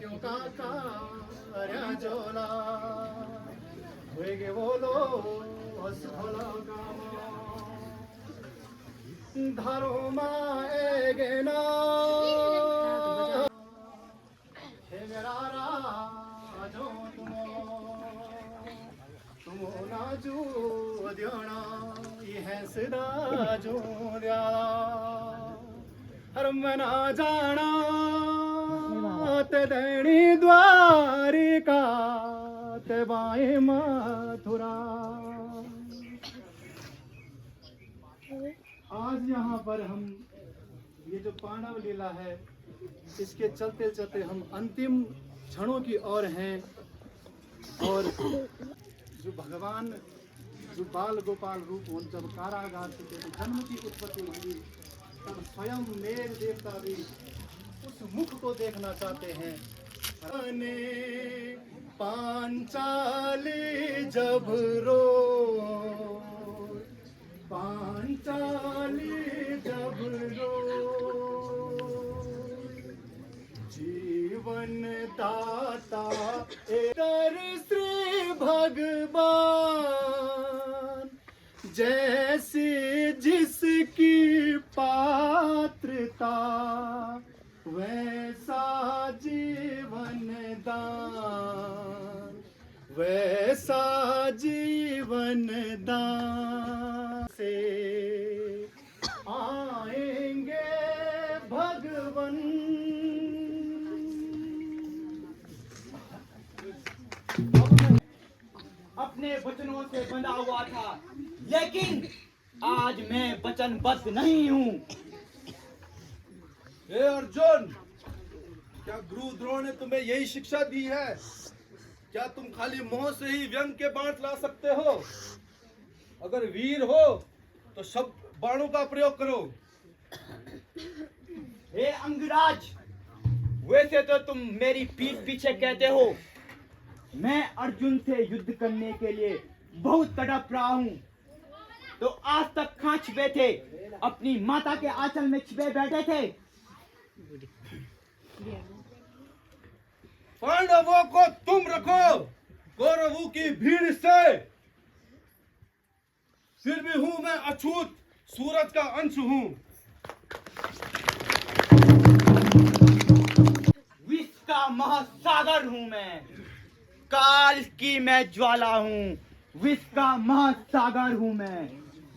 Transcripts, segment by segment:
क्यों काका अर्या जोला होएगे बोलो हस भला काम धारो माएगे ना हे मेरा राजो तुमो नाजू द्योना ये सदा जो द्याला हर मना जाना ते दैनी द्वारिका ते बाए मथुरा। आज यहाँ पर हम ये जो पांडव लीला है इसके चलते चलते हम अंतिम क्षणों की ओर हैं और जो भगवान जो बाल गोपाल रूप हो जब कारागार से जन्म की उत्पत्ति हुई तब स्वयं मेघ देवता भी उस मुख को देखना चाहते हैं। पांचाली जब रो पांचाली जब रो जीवन दाता इधर श्री भगवान जैसी जिसकी पात्रता वैसा जीवन दान वैसा जीवन दान से आएंगे भगवन। अपने वचनों से बंधा हुआ था लेकिन आज मैं वचनबद्ध नहीं हूँ। हे अर्जुन, क्या गुरु द्रोण ने तुम्हें यही शिक्षा दी है? क्या तुम खाली मोह से ही व्यंग के बाण ला सकते हो? अगर वीर हो तो सब बाणों का प्रयोग करो। हे अंगराज, वैसे तो तुम मेरी पीठ पीछे कहते हो मैं अर्जुन से युद्ध करने के लिए बहुत तड़प रहा हूँ, तो आज तक कहाँ छिपे थे? अपनी माता के आंचल में छिपे बैठे थे। पांडवों को तुम रखो कौरवों की भीड़ से, फिर भी हूं मैं अछूत, सूरज का अंश हूं। विश्व का महासागर हूं मैं, काल की मैं ज्वाला हूं। विश्व का महासागर हूं मैं,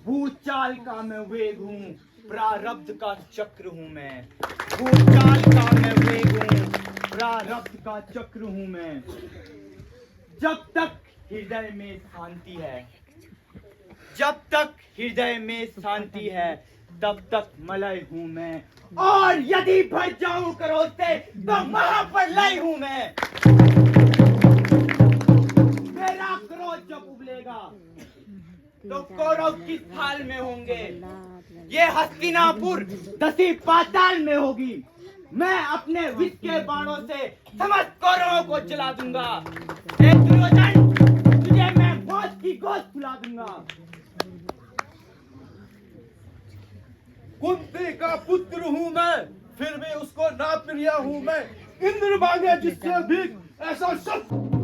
भूचाल का मैं वेग हूं, प्रारब्ध का चक्र हूं मैं। भूचाल का मैं वेग हूं, प्रारब्ध का चक्र हूं मैं। जब तक हृदय में शांति है, जब तक हृदय में शांति है तब तक मलय हूं मैं, और यदि भर जाऊं क्रोध से तो महाप्रलय हूं मैं। मेरा क्रोध जब उबलेगा तो कौरव किस हाल में होंगे? ये हस्तिनापुर दसी पाताल में होगी। मैं अपने विष के बाणों से समस्त कौरवों को जला दूंगा। हे दुर्योधन, तुझे मैं मौत की गोद खिला दूंगा। कुंती का पुत्र हूं मैं, फिर भी उसको ना प्रिया हूं मैं। इंद्र मांगे जिससे भी ऐसा सब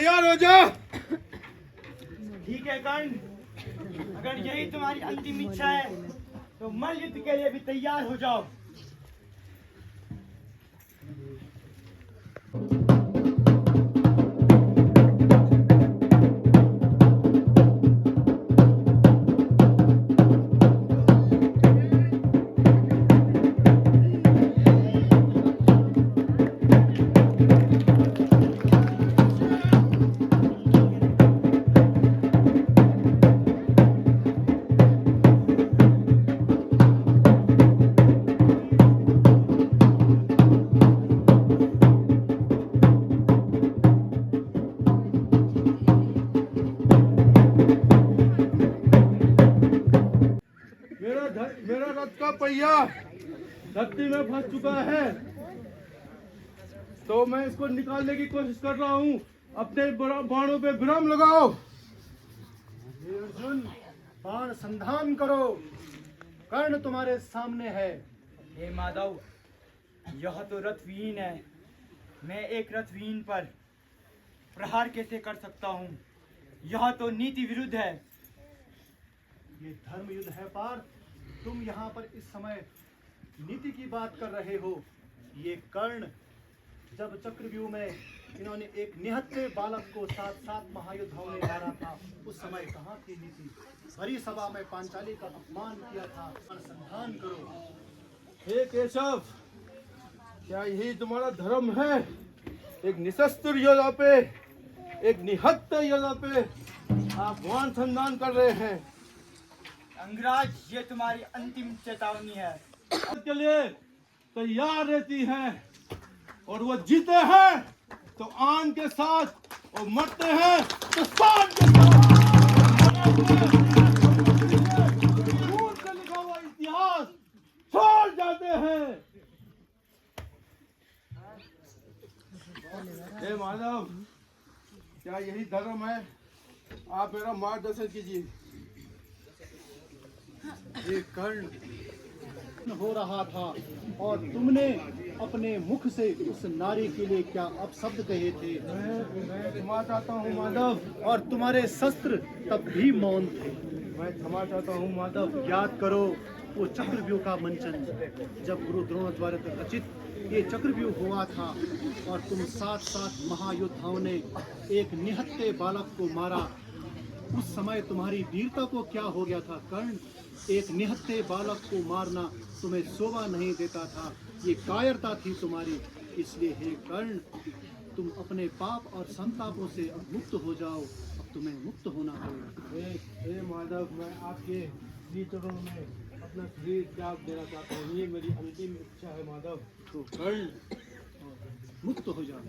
तैयार हो जा। ठीक है कर्ण, अगर यही तुम्हारी अंतिम इच्छा है तो मल्ल युद्ध के लिए भी तैयार हो जाओ। मेरा रथ का पहिया धरती में फंस चुका है, तो मैं इसको निकालने की कोशिश कर रहा हूँ। अपने बाणों पे विराम लगाओ। अर्जुन, बाण संधान करो। कर्ण तुम्हारे सामने है। हे माधव, यह तो रथविहीन है। मैं एक रथविहीन पर प्रहार कैसे कर सकता हूँ? यह तो नीति विरुद्ध है। ये धर्म युद्ध है पार्थ। तुम यहाँ पर इस समय नीति की बात कर रहे हो। ये कर्ण, जब चक्रव्यूह में इन्होंने एक निहत्थे बालक को 7 महायोद्धाओं ने मारा था, उस समय कहाँ थी नीति? भरी सभा में पांचाली का अपमान किया था। अनुसंधान करो। हे केशव, क्या यही तुम्हारा धर्म है? एक निशस्त्र योद्धा पे, एक निहत्थे योद्धा पे आप बाण संधान कर रहे हैं। अंगराज, ये तुम्हारी अंतिम चेतावनी है। के लिए तैयार रहती हैं और वो जीते हैं तो आन के साथ और मरते हैं तो शान के साथ। दूर से लिखा हुआ इतिहास छोड़ जाते हैं। हे माधव, क्या यही धर्म है? आप मेरा मार्गदर्शन कीजिए। ये कर्ण हो रहा था और तुमने अपने मुख से उस नारी के लिए क्या अपशब्द कहे थे? मैं क्षमा चाहता हूँ माधव। और तुम्हारे शस्त्र तब भी मौन थे। मैं क्षमा चाहता हूँ माधव। याद करो वो चक्रव्यूह का मंचन, जब गुरु द्रोण द्वारा रचित ये चक्रव्यूह हुआ था और तुम 7 महायोद्धाओं ने एक निहत्थे बालक को मारा। उस समय तुम्हारी वीरता को क्या हो गया था कर्ण? एक निहत्थे बालक को मारना तुम्हें शोभा नहीं देता था। ये कायरता थी तुम्हारी। इसलिए हे कर्ण, तुम अपने पाप और संतापों से अब मुक्त हो जाओ। अब तुम्हें मुक्त होना होगा। हे माधव, मैं आपके श्री चरणों में अपना शरीर त्याग देना चाहता हूँ। ये मेरी अंतिम इच्छा है माधव। तो कर्ण मुक्त हो जाओ।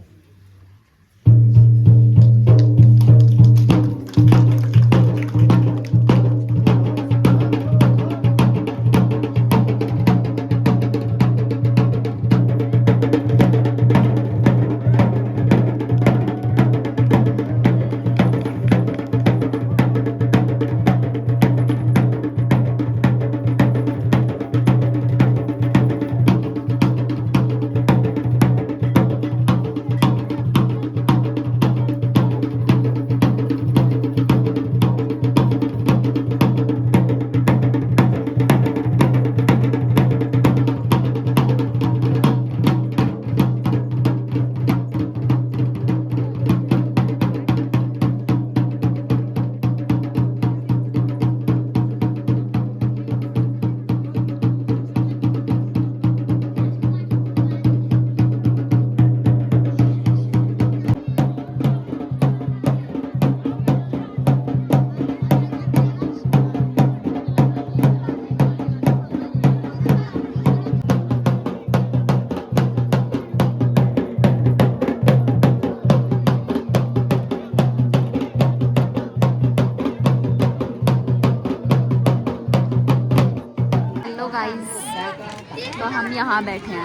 तो हम यहाँ बैठे हैं।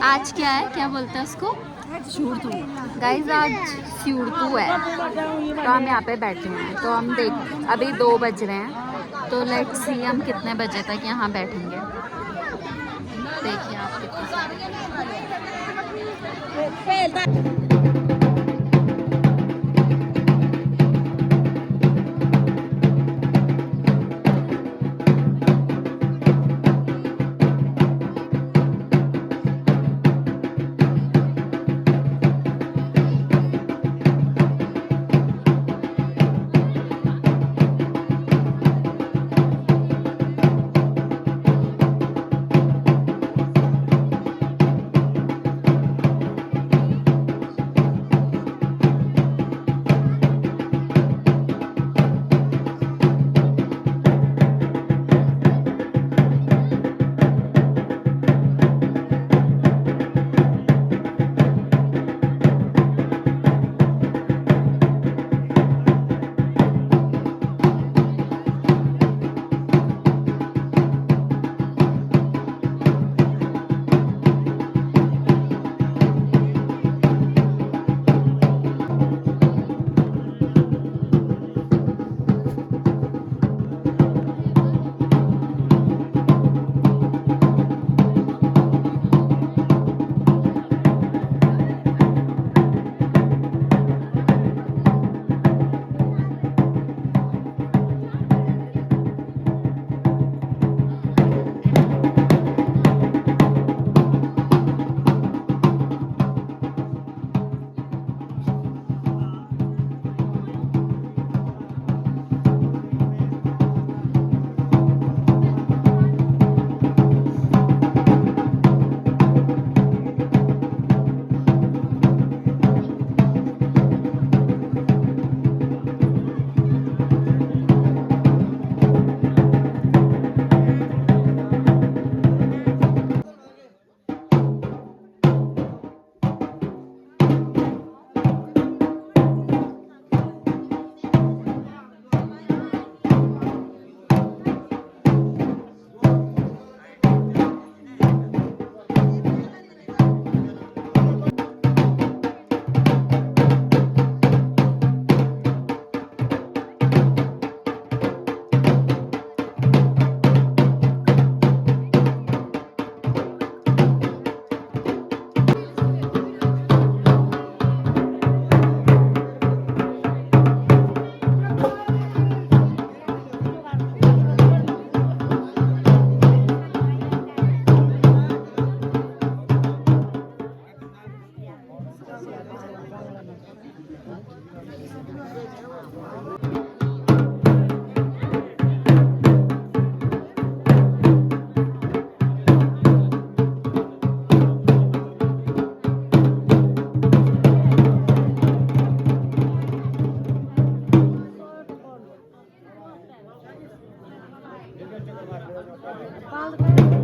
आज क्या है, क्या बोलते हैं उसको? गाइस आज स्यूड़तू है, तो हम यहाँ पे बैठे हैं। तो हम देख, अभी 2 बज रहे हैं, तो लेट्स सी हम कितने बजे तक यहाँ बैठेंगे। देखिए आप कितने सारे पाल